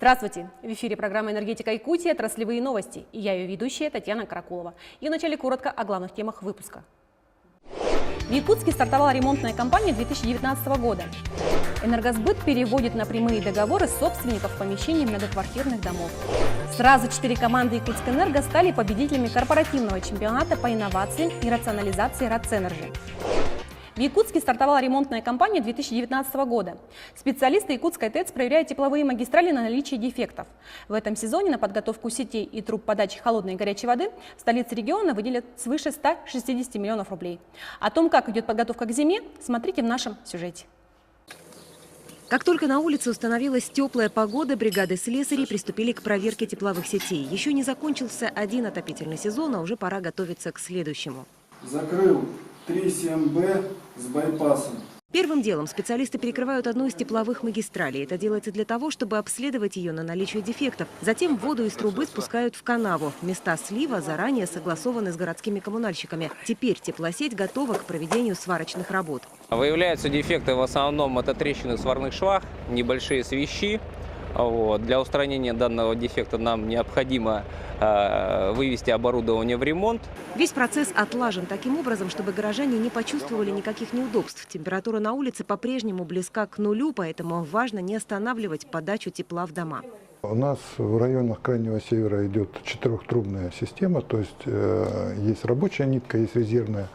Здравствуйте! В эфире программа «Энергетика Якутии. Отраслевые новости». И я ее ведущая Татьяна Каракулова. И вначале коротко о главных темах выпуска. В Якутске стартовала ремонтная кампания 2019 года. Энергосбыт переводит на прямые договоры собственников помещений многоквартирных домов. Сразу 4 команды Якутскэнерго стали победителями корпоративного чемпионата по инновациям и рационализации РАЦЭНЕРЖИ. В Якутске стартовала ремонтная кампания 2019 года. Специалисты Якутской ТЭЦ проверяют тепловые магистрали на наличие дефектов. В этом сезоне на подготовку сетей и труб подачи холодной и горячей воды в столице региона выделят свыше 160 миллионов рублей. О том, как идет подготовка к зиме, смотрите в нашем сюжете. Как только на улице установилась теплая погода, бригады слесарей приступили к проверке тепловых сетей. Еще не закончился один отопительный сезон, а уже пора готовиться к следующему. Закрыл 3,7Б с байпасом. Первым делом специалисты перекрывают одну из тепловых магистралей. Это делается для того, чтобы обследовать ее на наличие дефектов. Затем воду из трубы спускают в канаву. Места слива заранее согласованы с городскими коммунальщиками. Теперь теплосеть готова к проведению сварочных работ. Выявляются дефекты в основном это трещины в сварных швах, небольшие свищи. Для устранения данного дефекта нам необходимо вывести оборудование в ремонт. Весь процесс отлажен таким образом, чтобы горожане не почувствовали никаких неудобств. Температура на улице по-прежнему близка к нулю, поэтому важно не останавливать подачу тепла в дома. У нас в районах Крайнего Севера идет 4-трубная система, то есть есть рабочая нитка, есть резервная.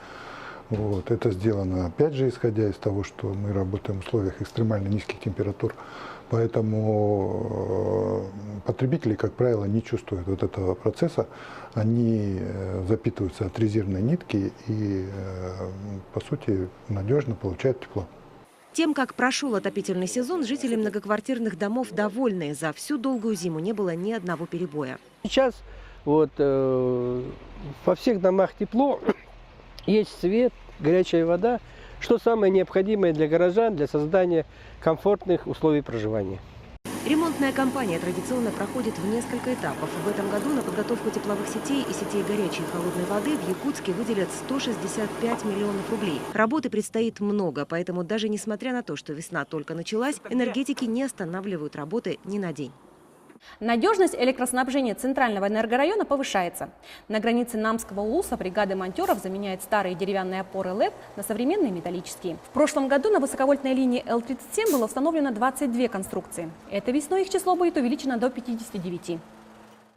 Это сделано, опять же, исходя из того, что мы работаем в условиях экстремально низких температур. Поэтому потребители, как правило, не чувствуют этого процесса. Они запитываются от резервной нитки и, по сути, надежно получают тепло. Тем, как прошел отопительный сезон, жители многоквартирных домов довольны. За всю долгую зиму не было ни одного перебоя. Сейчас во всех домах тепло, есть свет, горячая вода. Что самое необходимое для горожан для создания комфортных условий проживания. Ремонтная кампания традиционно проходит в несколько этапов. В этом году на подготовку тепловых сетей и сетей горячей и холодной воды в Якутске выделят 165 миллионов рублей. Работы предстоит много, поэтому даже несмотря на то, что весна только началась, энергетики не останавливают работы ни на день. Надежность электроснабжения Центрального энергорайона повышается. На границе Намского улуса бригады монтеров заменяют старые деревянные опоры ЛЭП на современные металлические. В прошлом году на высоковольтной линии Л-37 было установлено 22 конструкции. Этой весной их число будет увеличено до 59.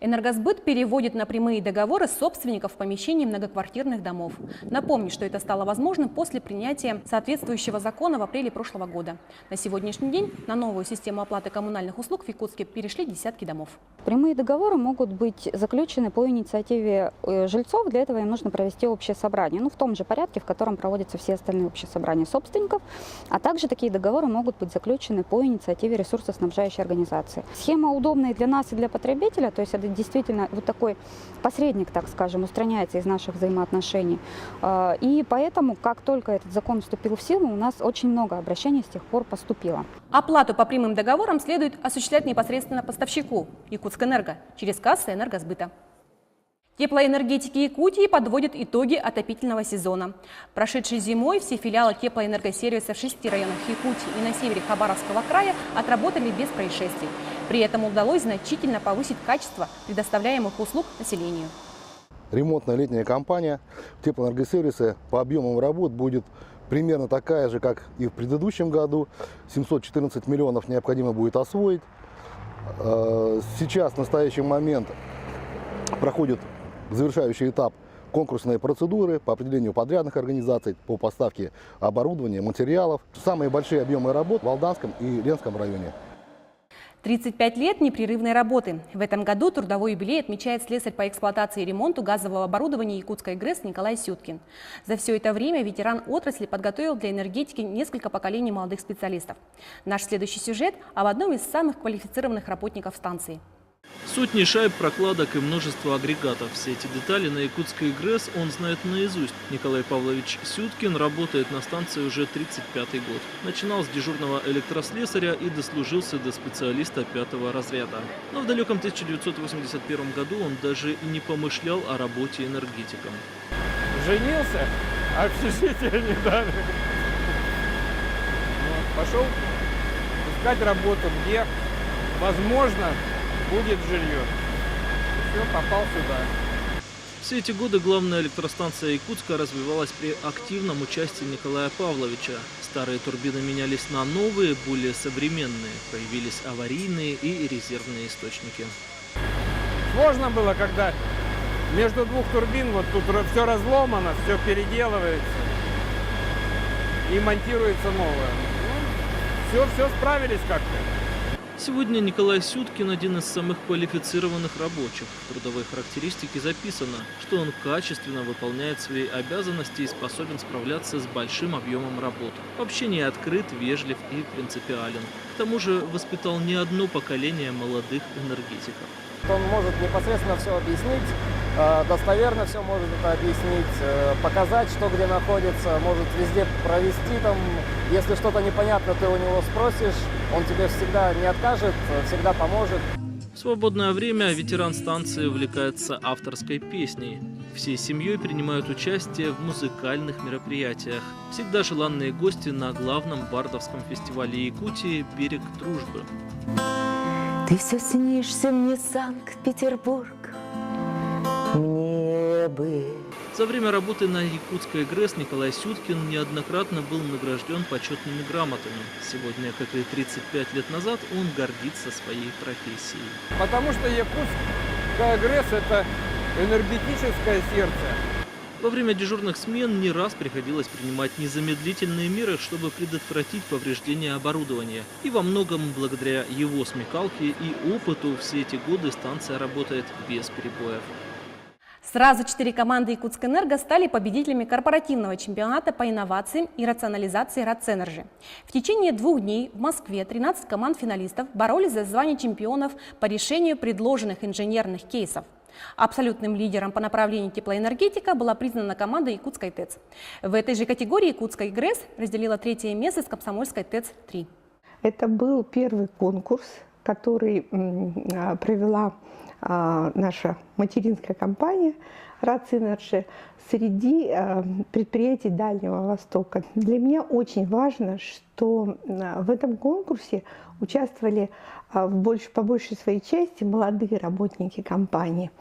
Энергосбыт переводит на прямые договоры собственников помещений многоквартирных домов. Напомню, что это стало возможным после принятия соответствующего закона в апреле прошлого года. На сегодняшний день на новую систему оплаты коммунальных услуг в Якутске перешли десятки домов. Прямые договоры могут быть заключены по инициативе жильцов. Для этого им нужно провести общее собрание. В том же порядке, в котором проводятся все остальные общие собрания собственников. А также такие договоры могут быть заключены по инициативе ресурсоснабжающей организации. Схема удобная для нас и для потребителя. То есть это действительно такой посредник, так скажем, устраняется из наших взаимоотношений. И поэтому, как только этот закон вступил в силу, у нас очень много обращений с тех пор поступило. Оплату по прямым договорам следует осуществлять непосредственно поставщику Якутскэнерго через кассы энергосбыта. Теплоэнергетики Якутии подводят итоги отопительного сезона. Прошедшей зимой все филиалы теплоэнергосервиса в 6 районах Якутии и на севере Хабаровского края отработали без происшествий. При этом удалось значительно повысить качество предоставляемых услуг населению. Ремонтная летняя кампания в теплоэнергосервисе по объемам работ будет примерно такая же, как и в предыдущем году. 714 миллионов необходимо будет освоить. Сейчас, в настоящий момент, проходит завершающий этап конкурсные процедуры по определению подрядных организаций по поставке оборудования, материалов. Самые большие объемы работ в Алданском и Ленском районе. 35 лет непрерывной работы. В этом году трудовой юбилей отмечает слесарь по эксплуатации и ремонту газового оборудования Якутской ГРЭС Николай Сюткин. За все это время ветеран отрасли подготовил для энергетики несколько поколений молодых специалистов. Наш следующий сюжет об одном из самых квалифицированных работников станции. Сотни шайб, прокладок и множество агрегатов. Все эти детали на Якутской ГРЭС он знает наизусть. Николай Павлович Сюткин работает на станции уже 35-й год. Начинал с дежурного электрослесаря и дослужился до специалиста 5-го разряда. Но в далеком 1981 году он даже и не помышлял о работе энергетиком. Женился, а общежитие не дали. Пошел искать работу, где возможно, будет жилье. Все, попал сюда. Все эти годы главная электростанция Якутска развивалась при активном участии Николая Павловича. Старые турбины менялись на новые, более современные. Появились аварийные и резервные источники. Сложно было, когда между двух турбин вот тут все разломано, все переделывается и монтируется новое. Все справились как-то. Сегодня Николай Сюткин один из самых квалифицированных рабочих. В трудовой характеристике записано, что он качественно выполняет свои обязанности и способен справляться с большим объемом работы. В общении открыт, вежлив и принципиален. К тому же воспитал не одно поколение молодых энергетиков. Он может непосредственно все объяснить, достоверно все может это объяснить, показать, что где находится, может везде провести там. Если что-то непонятно, ты у него спросишь, он тебе всегда не откажет, всегда поможет. В свободное время ветеран станции увлекается авторской песней. Всей семьей принимают участие в музыкальных мероприятиях. Всегда желанные гости на главном бардовском фестивале Якутии «Берег дружбы». Ты все снишься мне, Санкт-Петербург, мне бы. За время работы на Якутской ГРЭС Николай Сюткин неоднократно был награжден почетными грамотами. Сегодня, как и 35 лет назад, он гордится своей профессией. Потому что Якутская ГРЭС – это энергетическое сердце. Во время дежурных смен не раз приходилось принимать незамедлительные меры, чтобы предотвратить повреждение оборудования. И во многом благодаря его смекалке и опыту все эти годы станция работает без перебоев. Сразу 4 команды Якутскэнерго стали победителями корпоративного чемпионата по инновациям и рационализации Рацэнерджи. В течение 2 дней в Москве 13 команд-финалистов боролись за звание чемпионов по решению предложенных инженерных кейсов. Абсолютным лидером по направлению теплоэнергетика была признана команда Якутской ТЭЦ. В этой же категории Якутская ГРЭС разделила 3-е место с Комсомольской ТЭЦ-3. Это был первый конкурс, который провела наша материнская компания Рацэнерджи среди предприятий Дальнего Востока. Для меня очень важно, что в этом конкурсе участвовали по большей своей части молодые работники компании.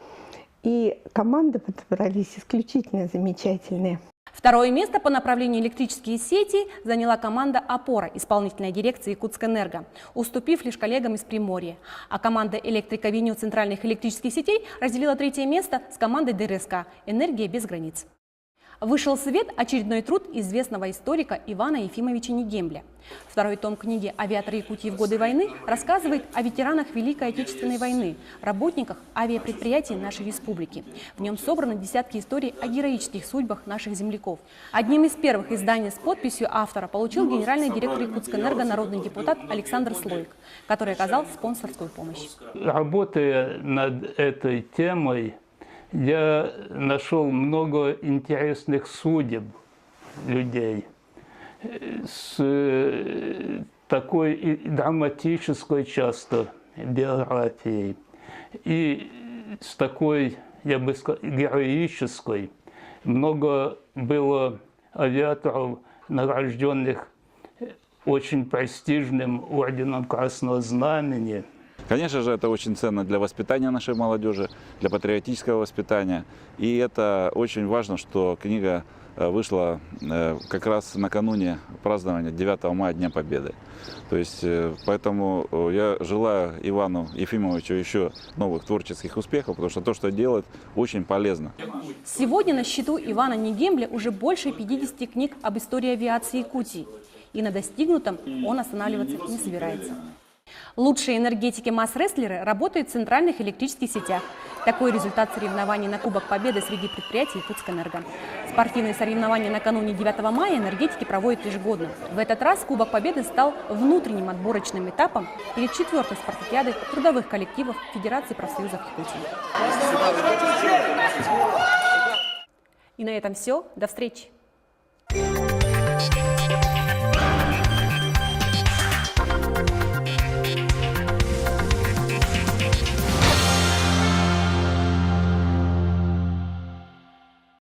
И команды подобрались исключительно замечательные. 2-е место по направлению электрические сети заняла команда «Опора» исполнительной дирекции Якутскэнерго, уступив лишь коллегам из Приморья. А команда «Электроковиню центральных электрических сетей» разделила 3-е место с командой ДРСК «Энергия без границ». Вышел в свет очередной труд известного историка Ивана Ефимовича Нигембля. 2-й том книги «Авиаторы Якутии в годы войны» рассказывает о ветеранах Великой Отечественной войны, работниках авиапредприятий нашей республики. В нем собраны десятки историй о героических судьбах наших земляков. Одним из первых изданий с подписью автора получил генеральный директор Якутскэнерго, народный депутат Александр Слоик, который оказал спонсорскую помощь. Работая над этой темой, я нашел много интересных судеб людей с такой драматической часто биографией и с такой, я бы сказал, героической. Много было авиаторов, награжденных очень престижным орденом Красного Знамени. Конечно же, это очень ценно для воспитания нашей молодежи, для патриотического воспитания. И это очень важно, что книга вышла как раз накануне празднования 9 мая, Дня Победы. То есть, поэтому я желаю Ивану Ефимовичу еще новых творческих успехов, потому что то, что делает, очень полезно. Сегодня на счету Ивана Нигембля уже больше 50 книг об истории авиации Якутии. И на достигнутом он останавливаться не собирается. Лучшие энергетики масс-рестлеры работают в центральных электрических сетях. Такой результат соревнований на Кубок Победы среди предприятий Якутскэнерго. Спортивные соревнования накануне 9 мая энергетики проводят ежегодно. В этот раз Кубок Победы стал внутренним отборочным этапом перед 4-й спартакиадой трудовых коллективов Федерации профсоюзов Якутии. И на этом все. До встречи!